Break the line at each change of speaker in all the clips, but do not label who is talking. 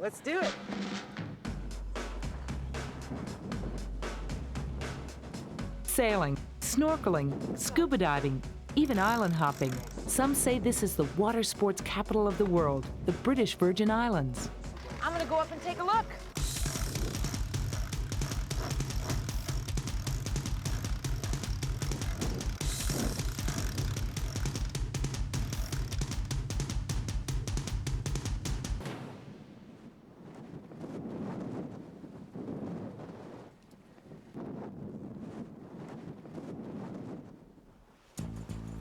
let's do it.
Sailing, snorkeling, scuba diving, even island hopping. Some say this is the water sports capital of the world, the British Virgin Islands.
I'm gonna go up and take a look.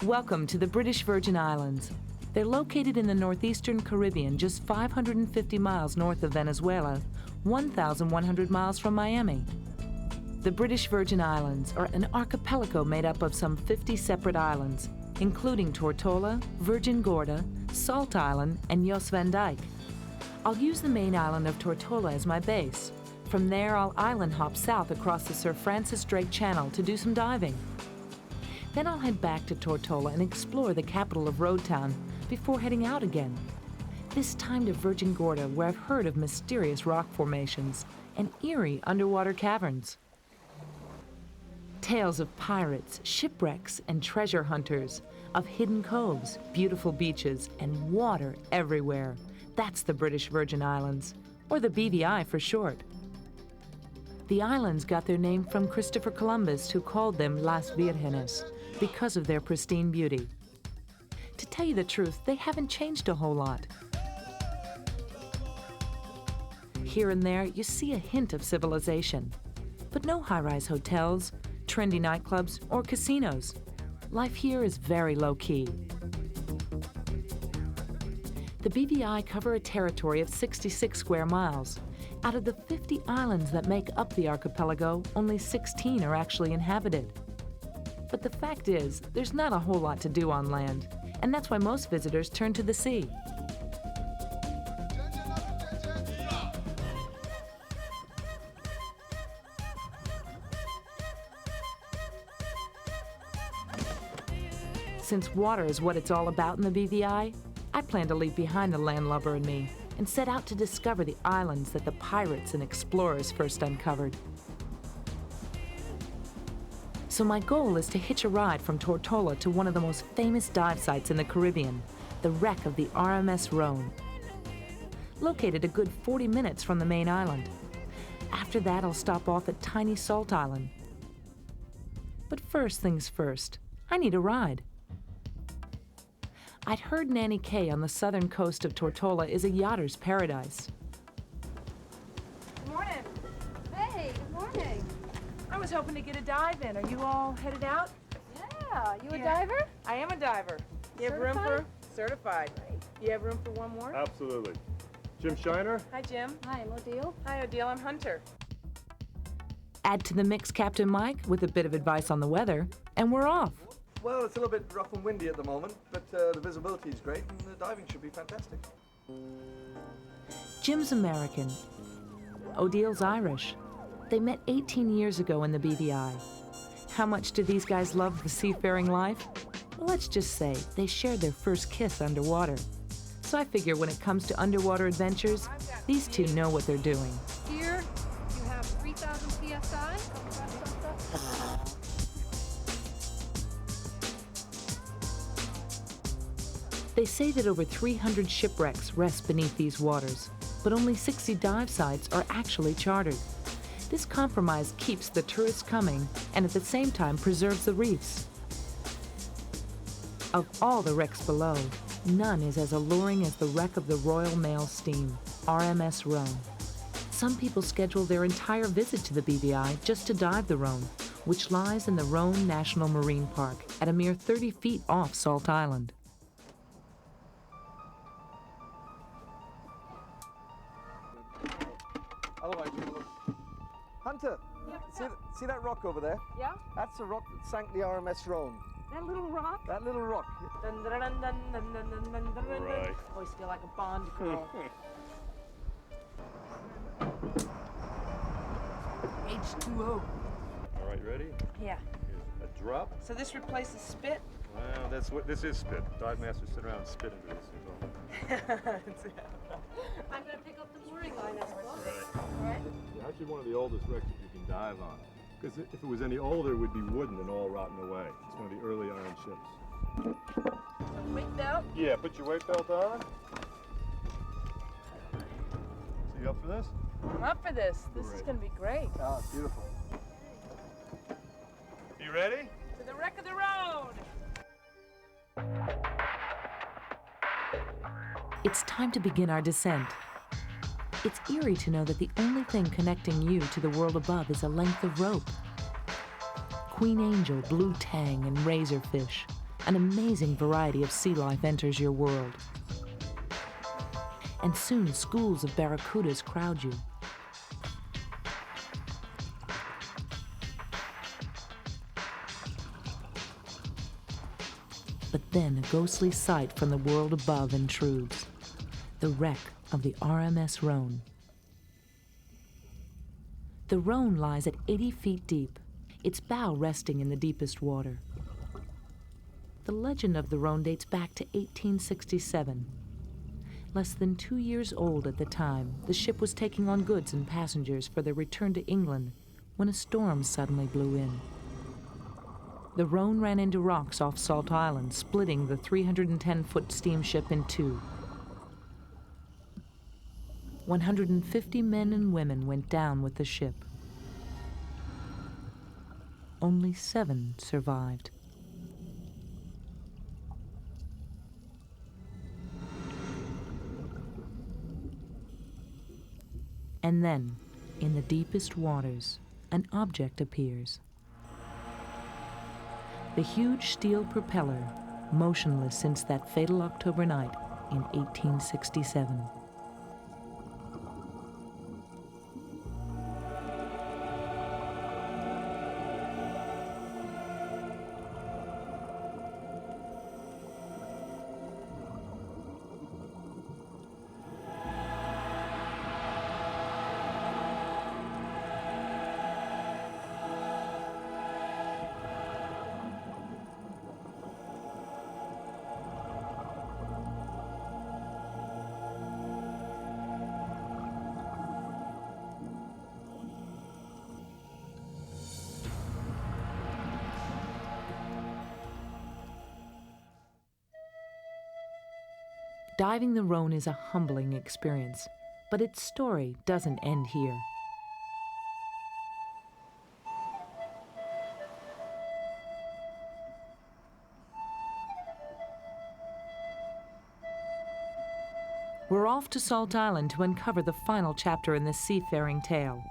Welcome to the British Virgin Islands. They're located in the northeastern Caribbean, just 550 miles north of Venezuela, 1,100 miles from Miami. The British Virgin Islands are an archipelago made up of some 50 separate islands, including Tortola, Virgin Gorda, Salt Island, and Jos van Dijk. I'll use the main island of Tortola as my base. From there, I'll island hop south across the Sir Francis Drake Channel to do some diving. Then I'll head back to Tortola and explore the capital of Road Town before heading out again. This time to Virgin Gorda, where I've heard of mysterious rock formations and eerie underwater caverns. Tales of pirates, shipwrecks, and treasure hunters, of hidden coves, beautiful beaches, and water everywhere. That's the British Virgin Islands, or the BVI for short. The islands got their name from Christopher Columbus, who called them Las Virgenes, because of their pristine beauty. To tell you the truth, they haven't changed a whole lot. Here and there, you see a hint of civilization, but no high-rise hotels, trendy nightclubs, or casinos. Life here is very low-key. The BVI cover a territory of 66 square miles. Out of the 50 islands that make up the archipelago, only 16 are actually inhabited. But the fact is, there's not a whole lot to do on land, and that's why most visitors turn to the sea. Since water is what it's all about in the BVI, I plan to leave behind the landlubber and me and set out to discover the islands that the pirates and explorers first uncovered. So my goal is to hitch a ride from Tortola to one of the most famous dive sites in the Caribbean, the wreck of the RMS Rhone. Located a good 40 minutes from the main island. After that, I'll stop off at tiny Salt Island. But first things first, I need a ride. I'd heard Nanny Cay on the southern coast of Tortola is a yachter's paradise.
Good morning.
Hey, good morning.
I was hoping to get a dive in. Are you all headed out?
Yeah, you a
Yeah.
diver?
I am a diver. You have room for certified? You have room for one more?
Absolutely. Jim Shiner?
Hi, Jim.
Hi, I'm Odile.
Hi, Odile. I'm Hunter.
Add to the mix Captain Mike with a bit of advice on the weather, and we're off.
Well, it's a little bit rough and windy at the moment, but the visibility is great and the diving should be fantastic.
Jim's American. Odile's Irish. They met 18 years ago in the BVI. How much do these guys love the seafaring life? Well, let's just say they shared their first kiss underwater. So I figure when it comes to underwater adventures, these two know what they're doing.
Here, you have 3,000 PSI.
They say that over 300 shipwrecks rest beneath these waters, but only 60 dive sites are actually chartered. This compromise keeps the tourists coming and at the same time preserves the reefs. Of all the wrecks below, none is as alluring as the wreck of the Royal Mail Steam, RMS Rhone. Some people schedule their entire visit to the BVI just to dive the Rhone, which lies in the Rhone National Marine Park at a mere 30 feet off Salt Island.
Otherwise, you look. Hunter, see that rock over there?
Yeah?
That's the rock that sank the RMS Rhone.
That little rock?
That little rock.
Dun, dun, dun, dun, dun, dun, dun, dun, dun, dun.
Right.
Always feel like a Bond girl. H2O.
All right, ready?
Yeah.
Here's a drop.
So this replaces spit?
Well, that's what this is. Spit. Dive masters sit around and spit into this.
I'm going to pick up the mooring line.
actually one of the oldest wrecks that you can dive on. Because if it was any older, it would be wooden and all rotten away. It's one of the early iron ships.
Weight belt?
Yeah, put your weight belt on. So you up for this?
I'm up for this. This is
Great.
going to be great.
Ah, beautiful.
You ready?
To the wreck of the road!
It's time to begin our descent. It's eerie to know that the only thing connecting you to the world above is a length of rope. Queen angel, blue tang, and razorfish. An amazing variety of sea life enters your world. And soon schools of barracudas crowd you. But then a ghostly sight from the world above intrudes. The wreck of the RMS Rhone. The Rhone lies at 80 feet deep, its bow resting in the deepest water. The legend of the Rhone dates back to 1867. Less than 2 years old at the time, the ship was taking on goods and passengers for their return to England when a storm suddenly blew in. The Rhone ran into rocks off Salt Island, splitting the 310-foot steamship in two. 150 men and women went down with the ship. Only 7 survived. And then, in the deepest waters, an object appears. The huge steel propeller, motionless since that fatal October night in 1867. Diving the Rhone is a humbling experience, but its story doesn't end here. We're off to Salt Island to uncover the final chapter in this seafaring tale.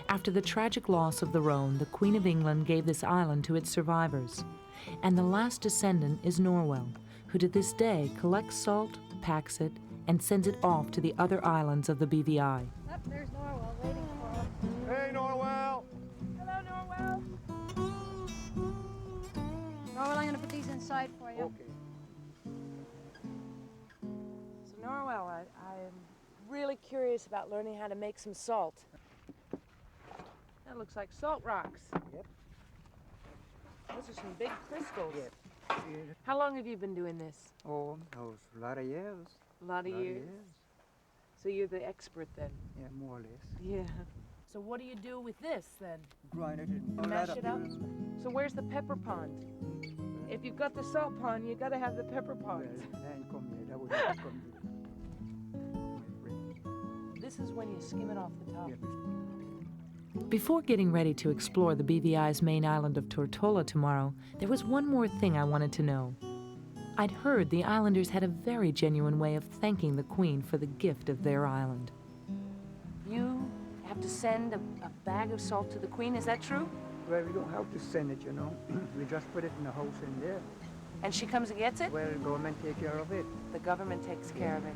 After the tragic loss of the Rhone, the Queen of England gave this island to its survivors. And the last descendant is Norwell, who to this day collects salt, packs it, and sends it off to the other islands of the BVI.
Oh, there's Norwell waiting for us.
Hey, Norwell!
Hello, Norwell.
Norwell, I'm going to put these inside for you.
Okay.
So, Norwell, I'm really curious about learning how to make some salt. That looks like salt rocks.
Yep.
Those are some big crystals.
Yep.
How long have you been doing this?
Oh, that was a lot of years.
A lot of years. So you're the expert then?
Yeah, more or less.
Yeah. So what do you do with this then?
Grind it and
You mash it up? So where's the pepper pond? If you've got the salt pond, you got to have the pepper pond.
That would have come
This is when you skim it off the top.
Yep.
Before getting ready to explore the BVI's main island of Tortola tomorrow, there was one more thing I wanted to know. I'd heard the islanders had a very genuine way of thanking the Queen for the gift of their island.
You have to send a bag of salt to the Queen, is that true?
Well, we don't have to send it, you know. We just put it in the house in there.
And she comes and gets it?
Well, the government take care of it.
The government takes care of it.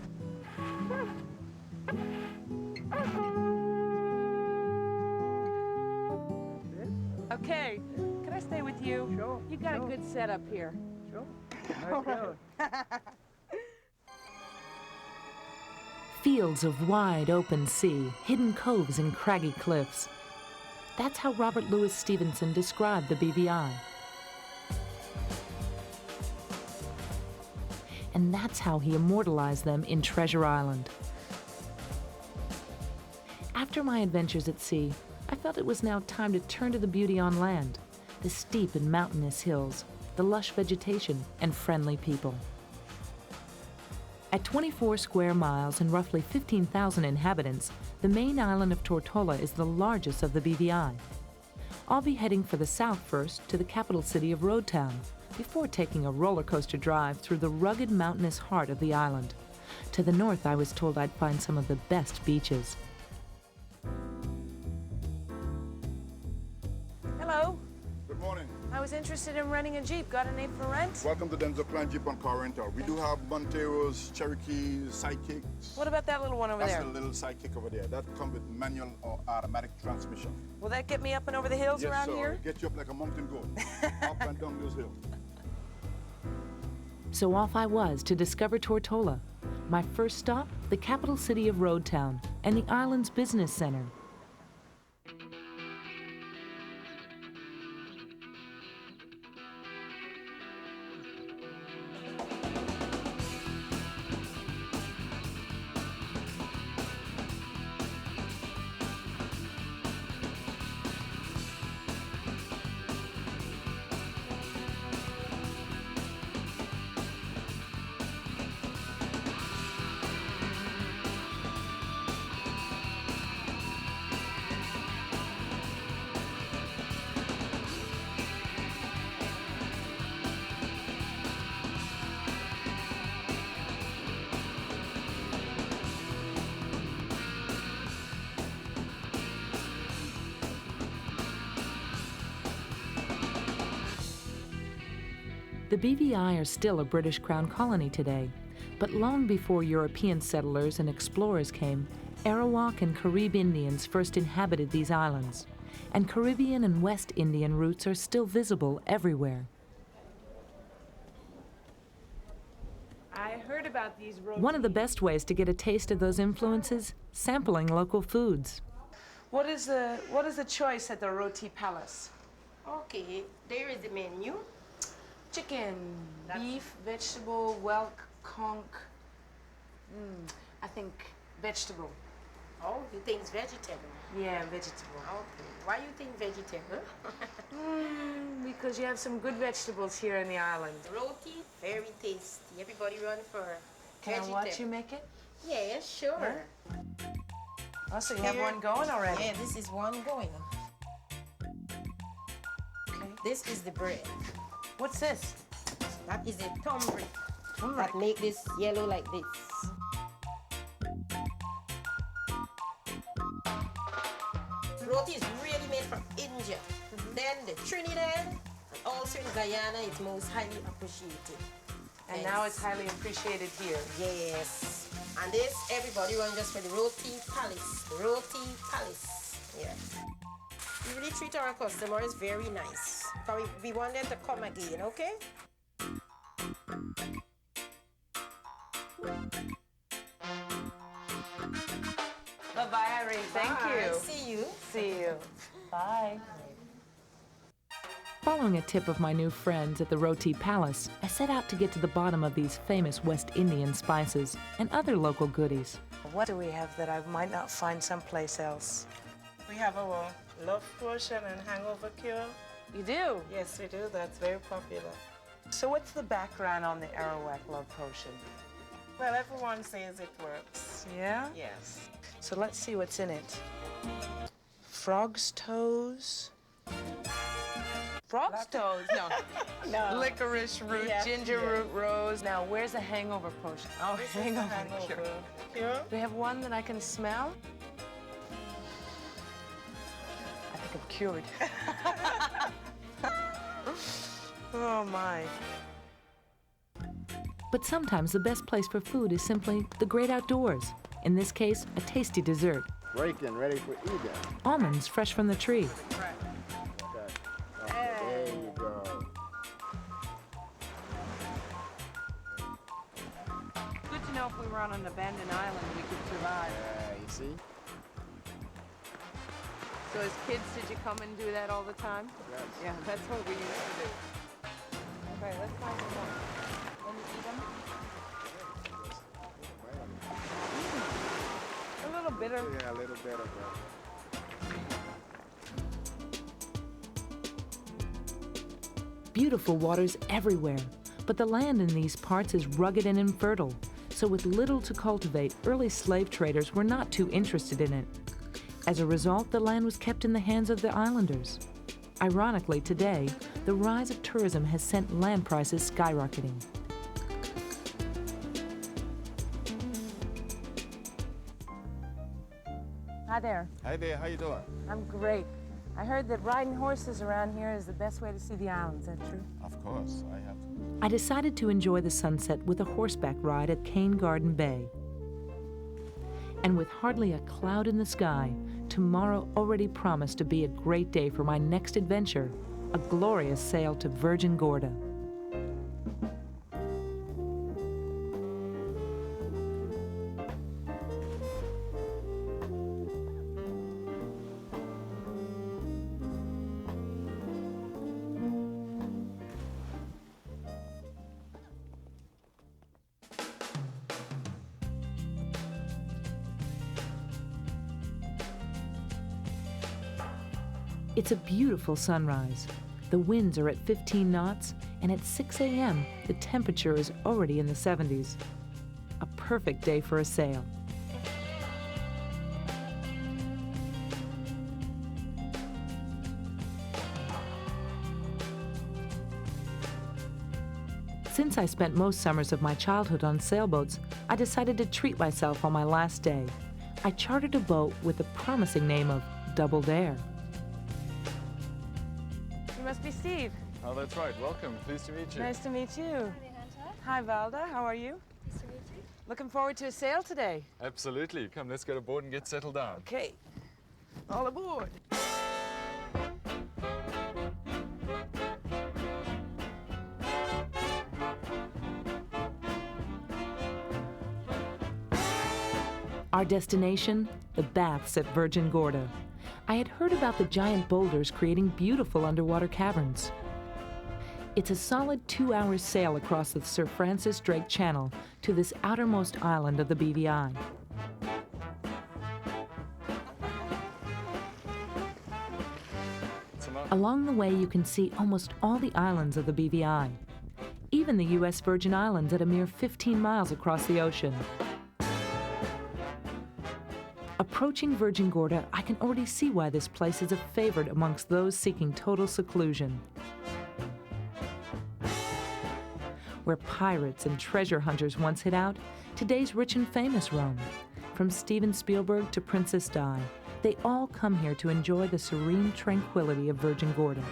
Okay, can I stay with you?
Sure.
You got a good setup here.
Sure. Nice girl.
Fields of wide open sea, hidden coves and craggy cliffs. That's how Robert Louis Stevenson described the BVI. and that's how he immortalized them in Treasure Island. After my adventures at sea, I felt it was now time to turn to the beauty on land, the steep and mountainous hills, the lush vegetation, and friendly people. At 24 square miles and roughly 15,000 inhabitants, the main island of Tortola is the largest of the BVI. I'll be heading for the south first to the capital city of Road Town, before taking a roller coaster drive through the rugged mountainous heart of the island. To the north, I was told I'd find some of the best beaches.
Hello.
Good morning.
I was interested in renting a Jeep. Got a name for rent?
Welcome to Denzel Klein Jeep and Car Rental. We do have Monteros, Cherokees, Sidekicks.
What about that little one over
That's
there?
the little Sidekick over there. That comes with manual or automatic transmission.
Will that get me up and over the hills
Yes,
around
sir.
here?
Get you up like a mountain goat. Up and down those hills.
So off I was to discover Tortola. My first stop, the capital city of Road Town and the island's business center. The BVI are still a British Crown colony today, but long before European settlers and explorers came, Arawak and Carib Indians first inhabited these islands, and Caribbean and West Indian roots are still visible everywhere.
I heard about these road.
One of the best ways to get a taste of those influences, sampling local foods.
What is the choice at the Roti Palace?
Okay, there is the menu.
Chicken, beef, vegetable, whelk, conch. I think vegetable.
Oh, you think it's vegetable?
Yeah, vegetable.
Okay. Why you think vegetable?
Because you have some good vegetables here in the island.
Roti, very tasty. Everybody run for
Can
vegetable.
I watch you make it?
Yeah, sure.
Oh, so you have
Here-
one going already?
Yeah, this is one going.
Okay.
This is the bread.
What's this?
That is a turmeric
Turmeric.
that make this yellow like this. Roti is really made from India. Then the Trinidad and also in Guyana it's most highly appreciated.
And now it's highly appreciated here.
Yes. And this, everybody run just for the Roti Palace. Roti Palace. Yeah. We really treat our customers very nice. Because we want them to come again, okay?
Bye-bye, Irene. Thank
Bye.
you.
See you.
See you. Bye.
Following a tip of my new friends at the Roti Palace, I set out to get to the bottom of these famous West Indian spices and other local goodies.
What do we have that I might not find someplace else?
We have our love potion and hangover cure.
You do?
Yes, we do. That's very popular.
So what's the background on the Arawak Love Potion?
Well, everyone says it works.
Yeah?
Yes.
So let's see what's in it. Frog's toes. Frog's toes? No.
No.
Licorice root,
Yeah,
ginger
yeah.
root rose. Now, where's the hangover potion? Oh,
This is the
hangover
hangover
cure.
cure.
Do we have one that I can smell? I think I'm cured. Oh, my.
But sometimes the best place for food is simply the great outdoors. In this case, a tasty dessert.
Breaking, ready for eating.
Almonds fresh from the tree.
Okay. There you go.
Good to know if we were on an abandoned island, we could survive.
Yeah, you see?
So as kids, did you come and do that all the time?
Yes.
Yeah, that's what we used to do. Okay, let's find some more. When you eat them? bitter?
Yeah, a little bitter, bro.
Beautiful waters everywhere, but the land in these parts is rugged and infertile, so with little to cultivate, early slave traders were not too interested in it. As a result, the land was kept in the hands of the islanders. Ironically, today, the rise of tourism has sent land prices skyrocketing.
Hi there.
Hi there, how you doing?
I'm great. I heard that riding horses around here is the best way to see the island. Is that true?
Of course, I have to.
I decided to enjoy the sunset with a horseback ride at Cane Garden Bay. And with hardly a cloud in the sky, tomorrow already promised to be a great day for my next adventure, a glorious sail to Virgin Gorda. It's a beautiful sunrise. The winds are at 15 knots, and at 6 a.m., the temperature is already in the 70s. A perfect day for a sail. Since I spent most summers of my childhood on sailboats, I decided to treat myself on my last day. I chartered a boat with the promising name of Double Dare.
You must be Steve.
Oh, that's right. Welcome. Pleased to meet you.
Nice to meet you.
Hi, Hunter.
Hi, Valda. How are you?
Nice to meet you.
Looking forward to a sail today.
Absolutely. Come, let's get aboard and get settled down.
Okay. All aboard.
Our destination, the baths at Virgin Gorda. I had heard about the giant boulders creating beautiful underwater caverns. It's a solid 2-hour sail across the Sir Francis Drake Channel to this outermost island of the BVI. Along the way, you can see almost all the islands of the BVI, even the U.S. Virgin Islands at a mere 15 miles across the ocean. Approaching Virgin Gorda, I can already see why this place is a favorite amongst those seeking total seclusion. Where pirates and treasure hunters once hid out, today's rich and famous roam. From Steven Spielberg to Princess Di, they all come here to enjoy the serene tranquility of Virgin Gorda.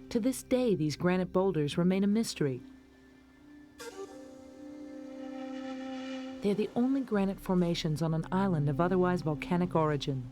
To this day, these granite boulders remain a mystery. They're the only granite formations on an island of otherwise volcanic origin.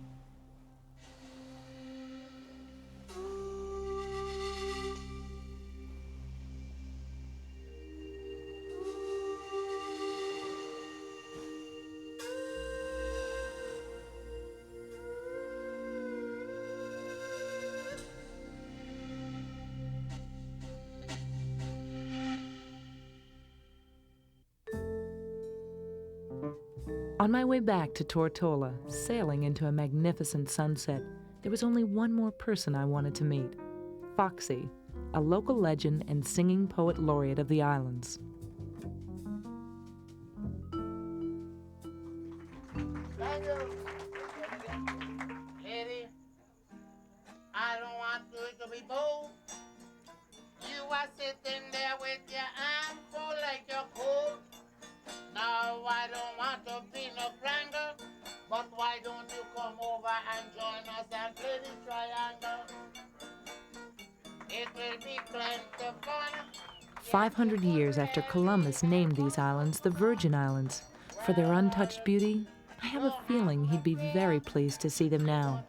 On my way back to Tortola, sailing into a magnificent sunset, there was only one more person I wanted to meet. Foxy, a local legend and singing poet laureate of the islands.
Lady, I don't want you to be bold. You are say sitting there with your arm full like your coat. Now I don't want to be no cranger, but why don't you come over and join us and play the triangle? It will be plenty of fun.
500 years after Columbus named these islands the Virgin Islands for their untouched beauty, I have a feeling he'd be very pleased to see them now.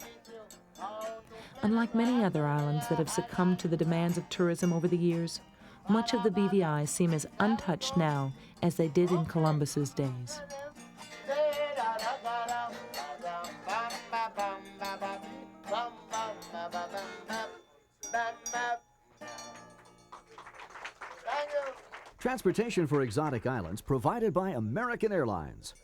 Unlike many other islands that have succumbed to the demands of tourism over the years, much of the BVI seem as untouched now as they did in Columbus's days.
Transportation for exotic islands provided by American Airlines.